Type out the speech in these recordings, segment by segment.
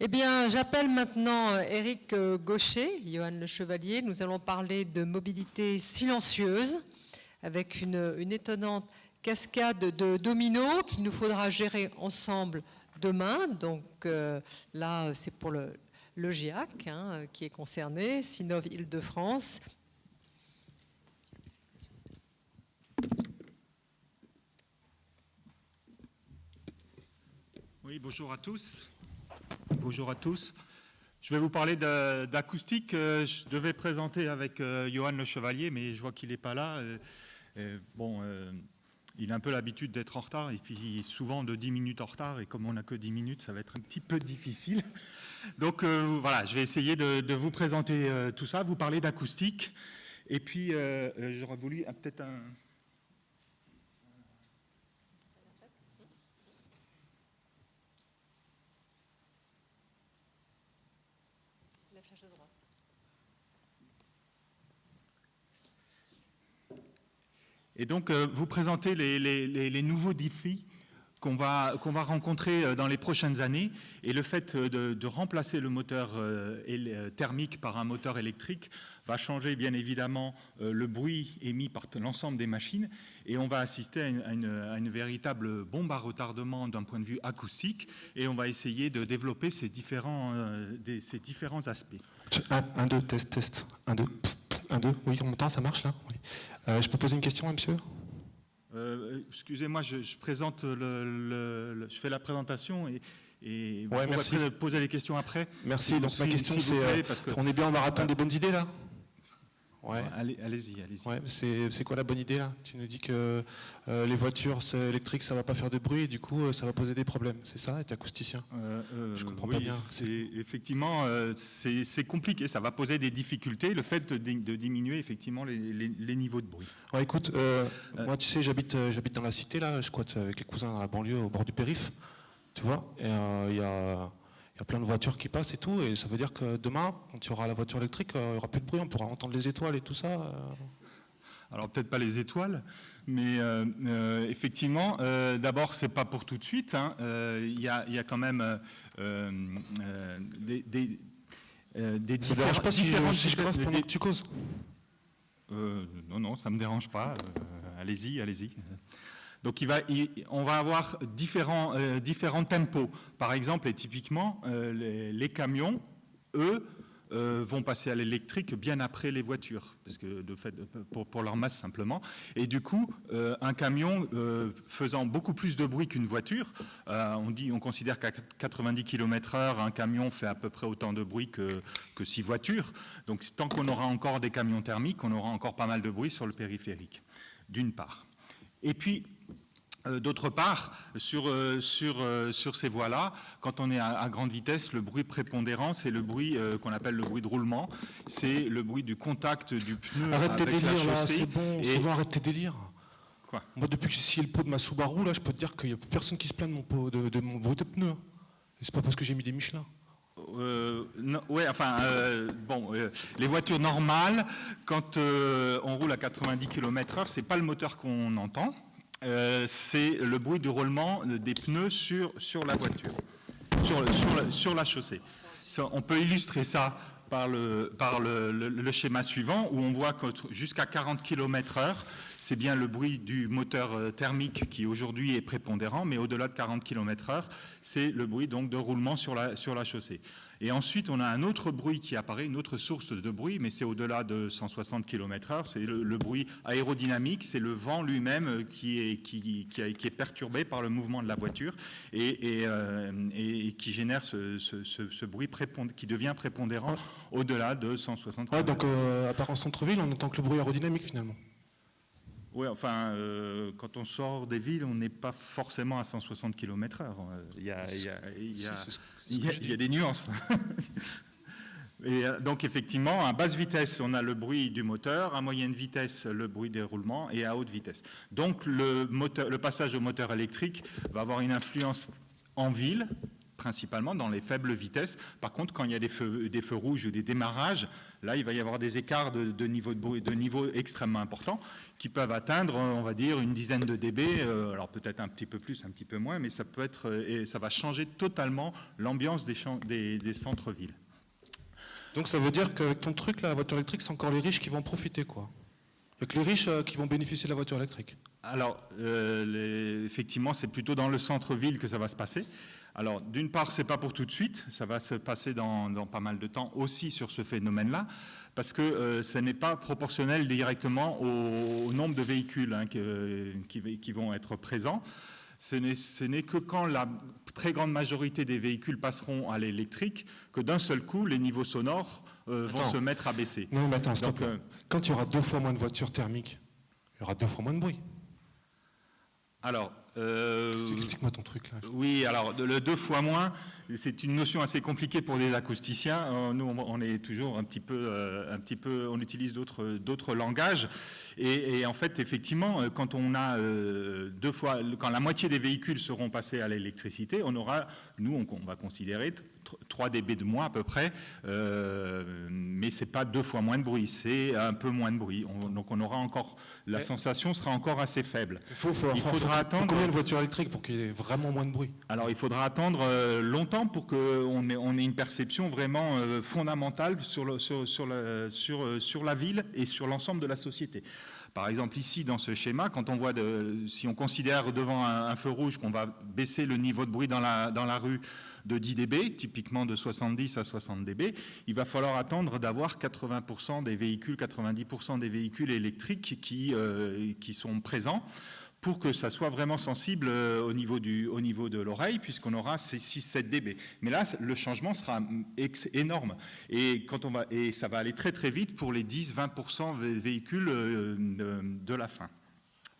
Eh bien, j'appelle maintenant Éric Gaucher, Johan Le Chevalier. Nous allons parler de mobilité silencieuse avec une étonnante cascade de dominos qu'il nous faudra gérer ensemble demain. Donc là, c'est pour le GIAC qui est concerné, Sinov Île-de-France. Oui, bonjour à tous. Bonjour à tous. Je vais vous parler d'acoustique. Je devais présenter avec Johan Le Chevalier, mais je vois qu'il n'est pas là. Il a un peu l'habitude d'être en retard, et puis souvent de 10 minutes en retard, et comme on n'a que 10 minutes, ça va être un petit peu difficile. Donc voilà, je vais essayer de vous présenter tout ça, vous parler d'acoustique. Et puis, j'aurais voulu peut-être un... La flèche de droite. Et donc, vous présenter les nouveaux défis qu'on va rencontrer dans les prochaines années. Et le fait de remplacer le moteur thermique par un moteur électrique va changer bien évidemment le bruit émis par l'ensemble des machines. Et on va assister à une véritable bombe à retardement d'un point de vue acoustique. Et on va essayer de développer ces différents aspects. 1, 2, test. 1, 2. 1, 2. Oui, on m'entend, ça marche là oui. Je peux poser une question, monsieur ? Excusez-moi, je présente je fais la présentation et ouais, on va poser les questions après. Merci. Donc ma question c'est, on est bien en marathon des bonnes idées là ? Ouais. Allez-y. Ouais, c'est quoi la bonne idée là ? Tu nous dis que les voitures électriques ça va pas faire de bruit et du coup ça va poser des problèmes, c'est ça ? Être acousticien ? Je comprends pas bien. Effectivement, c'est compliqué, ça va poser des difficultés, le fait de diminuer effectivement les niveaux de bruit. Ouais, écoute, moi tu sais, j'habite dans la cité là, je squatte avec les cousins dans la banlieue au bord du périph', tu vois, et il y a plein de voitures qui passent et tout, et ça veut dire que demain, quand il y aura la voiture électrique, il n'y aura plus de bruit, on pourra entendre les étoiles et tout ça. Alors peut-être pas les étoiles, mais effectivement, d'abord c'est pas pour tout de suite. Il y a quand même des ça ne dérange pas si je grave pendant que tu causes. Non, ça me dérange pas. Allez-y. Donc on va avoir différents tempos. Par exemple, et typiquement, les camions, eux, vont passer à l'électrique bien après les voitures, parce que pour leur masse simplement. Et du coup, un camion faisant beaucoup plus de bruit qu'une voiture, on considère qu'à 90 km/h, un camion fait à peu près autant de bruit que 6 voitures. Donc tant qu'on aura encore des camions thermiques, on aura encore pas mal de bruit sur le périphérique, d'une part. Et puis, d'autre part, sur ces voies-là, quand on est à grande vitesse, le bruit prépondérant, c'est le bruit qu'on appelle le bruit de roulement. C'est le bruit du contact du pneu avec la chaussée. Arrête tes délires, là, c'est bon, arrête tes délires. Quoi ? Moi, depuis que j'ai scié le pot de ma Subaru, là, je peux te dire qu'il n'y a personne qui se plaint de mon bruit de pneu. Et c'est pas parce que j'ai mis des Michelin. Les voitures normales, quand on roule à 90 km/h, c'est pas le moteur qu'on entend. C'est le bruit du roulement des pneus sur la voiture, sur la chaussée. On peut illustrer ça par le schéma suivant, où on voit que jusqu'à 40 km/h, c'est bien le bruit du moteur thermique qui aujourd'hui est prépondérant, mais au-delà de 40 km/h, c'est le bruit donc de roulement sur la chaussée. Et ensuite, on a un autre bruit qui apparaît, une autre source de bruit, mais c'est au-delà de 160 km/h, c'est le bruit aérodynamique, c'est le vent lui-même qui est perturbé par le mouvement de la voiture et qui génère ce bruit qui devient prépondérant au-delà de 160 km/h. Ouais, donc à part en centre-ville, on entend que le bruit aérodynamique finalement. Oui, enfin, quand on sort des villes, on n'est pas forcément à 160 km/h. Il y a des nuances. Et donc, effectivement, à basse vitesse, on a le bruit du moteur, à moyenne vitesse, le bruit des roulements, et à haute vitesse. Donc, le passage au moteur électrique va avoir une influence en ville, principalement dans les faibles vitesses. Par contre, quand il y a des feux rouges ou des démarrages, là, il va y avoir des écarts de niveau de bruit, de niveau extrêmement importants, qui peuvent atteindre, on va dire, une dizaine de dB, alors peut-être un petit peu plus, un petit peu moins, mais ça peut être, et ça va changer totalement l'ambiance des centres-villes. Donc ça veut dire qu'avec ton truc, là, la voiture électrique, c'est encore les riches qui vont en profiter, quoi. Il n'y a que les riches qui vont bénéficier de la voiture électrique. Alors, effectivement, c'est plutôt dans le centre-ville que ça va se passer. Alors, d'une part, c'est pas pour tout de suite, ça va se passer dans pas mal de temps aussi sur ce phénomène-là, parce que ce n'est pas proportionnel directement au nombre de véhicules qui vont être présents. Ce n'est que quand la très grande majorité des véhicules passeront à l'électrique que d'un seul coup, les niveaux sonores vont se mettre à baisser. Non, mais attends, stop. Quand il y aura 2 fois moins de voitures thermiques, il y aura 2 fois moins de bruit. Alors, explique-moi ton truc là. Oui, alors le 2 fois moins, c'est une notion assez compliquée pour des acousticiens. Nous, on est toujours un petit peu, on utilise d'autres langages. Et en fait, effectivement, quand on a quand la moitié des véhicules seront passés à l'électricité, on aura, nous, on va considérer 3 dB de moins à peu près, mais c'est pas 2 fois moins de bruit, c'est un peu moins de bruit. Donc on aura encore, la sensation sera encore assez faible. Il faudra attendre combien de voitures électriques pour qu'il y ait vraiment moins de bruit? Alors il faudra attendre longtemps pour qu'on ait une perception vraiment fondamentale sur la ville et sur l'ensemble de la société. Par exemple, ici, dans ce schéma, quand on voit, si on considère devant un feu rouge qu'on va baisser le niveau de bruit dans la rue de 10 dB, typiquement de 70 à 60 dB, il va falloir attendre d'avoir 80% des véhicules, 90% des véhicules électriques qui sont présents pour que ça soit vraiment sensible au niveau de l'oreille, puisqu'on aura ces 6-7 dB. Mais là, le changement sera énorme. Et ça va aller très très vite pour les 10-20% des véhicules de la fin.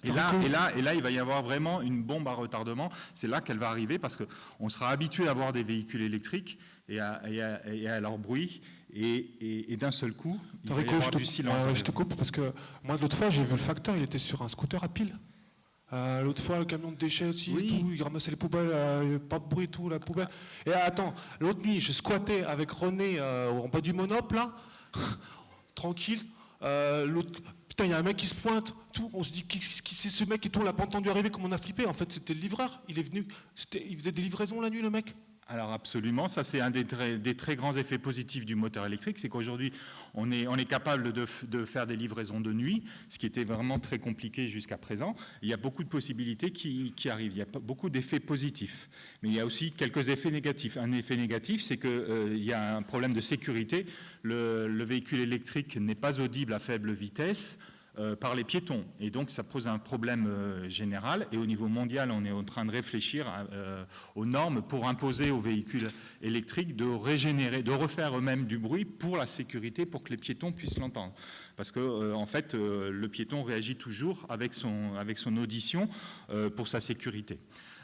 Et là, il va y avoir vraiment une bombe à retardement. C'est là qu'elle va arriver, parce qu'on sera habitué à avoir des véhicules électriques et à leur bruit. Et d'un seul coup, il va y avoir du silence. Je te coupe, parce que moi, l'autre fois, j'ai vu le facteur, il était sur un scooter à pile. L'autre fois, le camion de déchets aussi, oui. tout, il ramassait les poubelles, pas de bruit, tout, la poubelle. Et attends, l'autre nuit, je squattais avec René en bas du Monop, là, tranquille. Putain, il y a un mec qui se pointe, tout. On se dit, qui c'est ce mec et tout, on l'a pas entendu arriver, comme on a flippé. En fait, c'était le livreur. Il est venu, il faisait des livraisons la nuit, le mec. Alors absolument, ça c'est un des très grands effets positifs du moteur électrique, c'est qu'aujourd'hui on est capable de faire des livraisons de nuit, ce qui était vraiment très compliqué jusqu'à présent. Il y a beaucoup de possibilités qui arrivent, il y a beaucoup d'effets positifs, mais il y a aussi quelques effets négatifs. Un effet négatif, c'est qu'il y a un problème de sécurité. Le véhicule électrique n'est pas audible à faible vitesse par les piétons. Et donc, ça pose un problème général. Et au niveau mondial, on est en train de réfléchir aux normes pour imposer aux véhicules électriques de régénérer, de refaire eux-mêmes du bruit pour la sécurité, pour que les piétons puissent l'entendre. Parce que, en fait, le piéton réagit toujours avec son audition pour sa sécurité.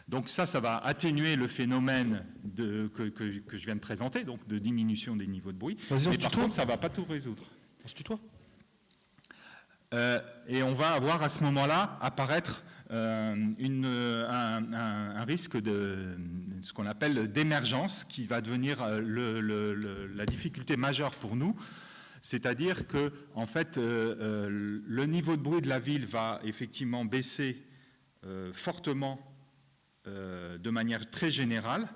Donc ça va atténuer le phénomène que je viens de présenter, donc de diminution des niveaux de bruit. Mais par contre, ça ne va pas tout résoudre. On se tutoie ? Et on va avoir à ce moment-là apparaître un risque de ce qu'on appelle d'émergence, qui va devenir la difficulté majeure pour nous. C'est-à-dire que, en fait, le niveau de bruit de la ville va effectivement baisser fortement de manière très générale,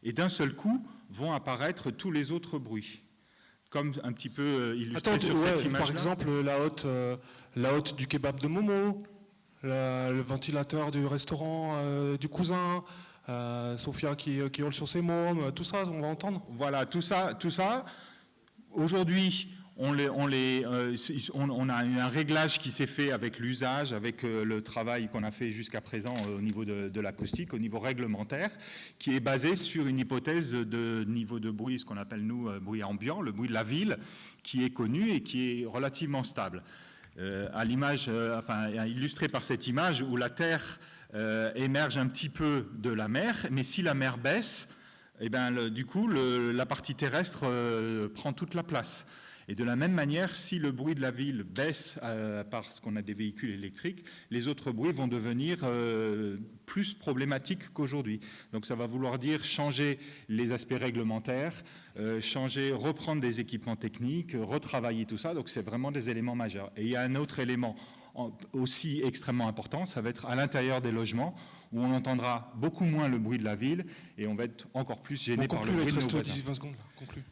et d'un seul coup vont apparaître tous les autres bruits. Comme un petit peu illustré sur cette image-là. Par exemple, la hotte du kebab de Momo, le ventilateur du restaurant du cousin, Sophia qui hurle sur ses mômes, tout ça, on va entendre. Voilà, tout ça. Aujourd'hui, on a un réglage qui s'est fait avec l'usage, avec le travail qu'on a fait jusqu'à présent au niveau de l'acoustique, au niveau réglementaire, qui est basé sur une hypothèse de niveau de bruit, ce qu'on appelle nous bruit ambiant, le bruit de la ville, qui est connu et qui est relativement stable. À l'image, illustré par cette image où la Terre émerge un petit peu de la mer, mais si la mer baisse, du coup, la partie terrestre prend toute la place. Et de la même manière, si le bruit de la ville baisse parce qu'on a des véhicules électriques, les autres bruits vont devenir plus problématiques qu'aujourd'hui. Donc ça va vouloir dire changer les aspects réglementaires, reprendre des équipements techniques, retravailler tout ça. Donc c'est vraiment des éléments majeurs. Et il y a un autre élément aussi extrêmement important, ça va être à l'intérieur des logements, où on entendra beaucoup moins le bruit de la ville et on va être encore plus gêné par le bruit de nos voisins. 20 secondes, là. Conclue.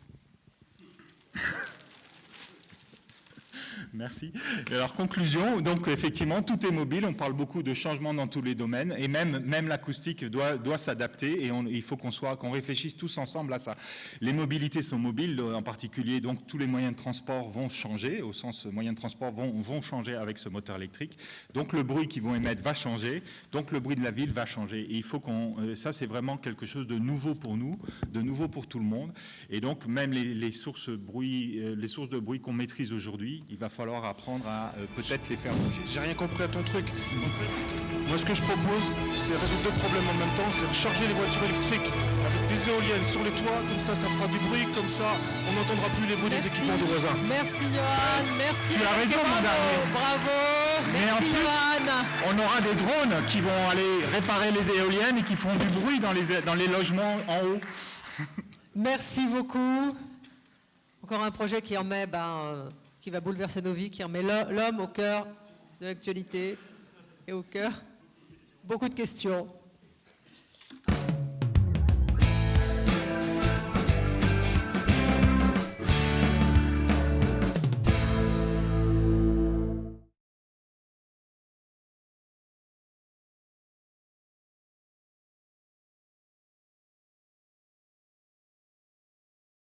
Merci. Et alors, conclusion, donc effectivement, tout est mobile, on parle beaucoup de changements dans tous les domaines, et même l'acoustique doit s'adapter, et il faut qu'on réfléchisse tous ensemble à ça. Les mobilités sont mobiles, en particulier, donc tous les moyens de transport vont changer, au sens moyens de transport vont changer avec ce moteur électrique, donc le bruit qu'ils vont émettre va changer, donc le bruit de la ville va changer, et il faut ça c'est vraiment quelque chose de nouveau pour nous, de nouveau pour tout le monde, et donc même les sources de bruit qu'on maîtrise aujourd'hui, il va falloir apprendre à peut-être les faire bouger. J'ai rien compris à ton truc. Moi, ce que je propose, c'est résoudre deux problèmes en même temps. C'est recharger les voitures électriques avec des éoliennes sur les toits. Comme ça fera du bruit. Comme ça, on n'entendra plus les bruits des équipements des voisins. Merci Johan, merci. Tu as raison, mon dernier. Bravo, Mais en merci plus, Johan. on aura des drones qui vont aller réparer les éoliennes et qui font du bruit dans les logements en haut. Merci beaucoup. Encore un projet qui qui va bouleverser nos vies, qui remet l'homme au cœur de l'actualité et au cœur beaucoup de questions.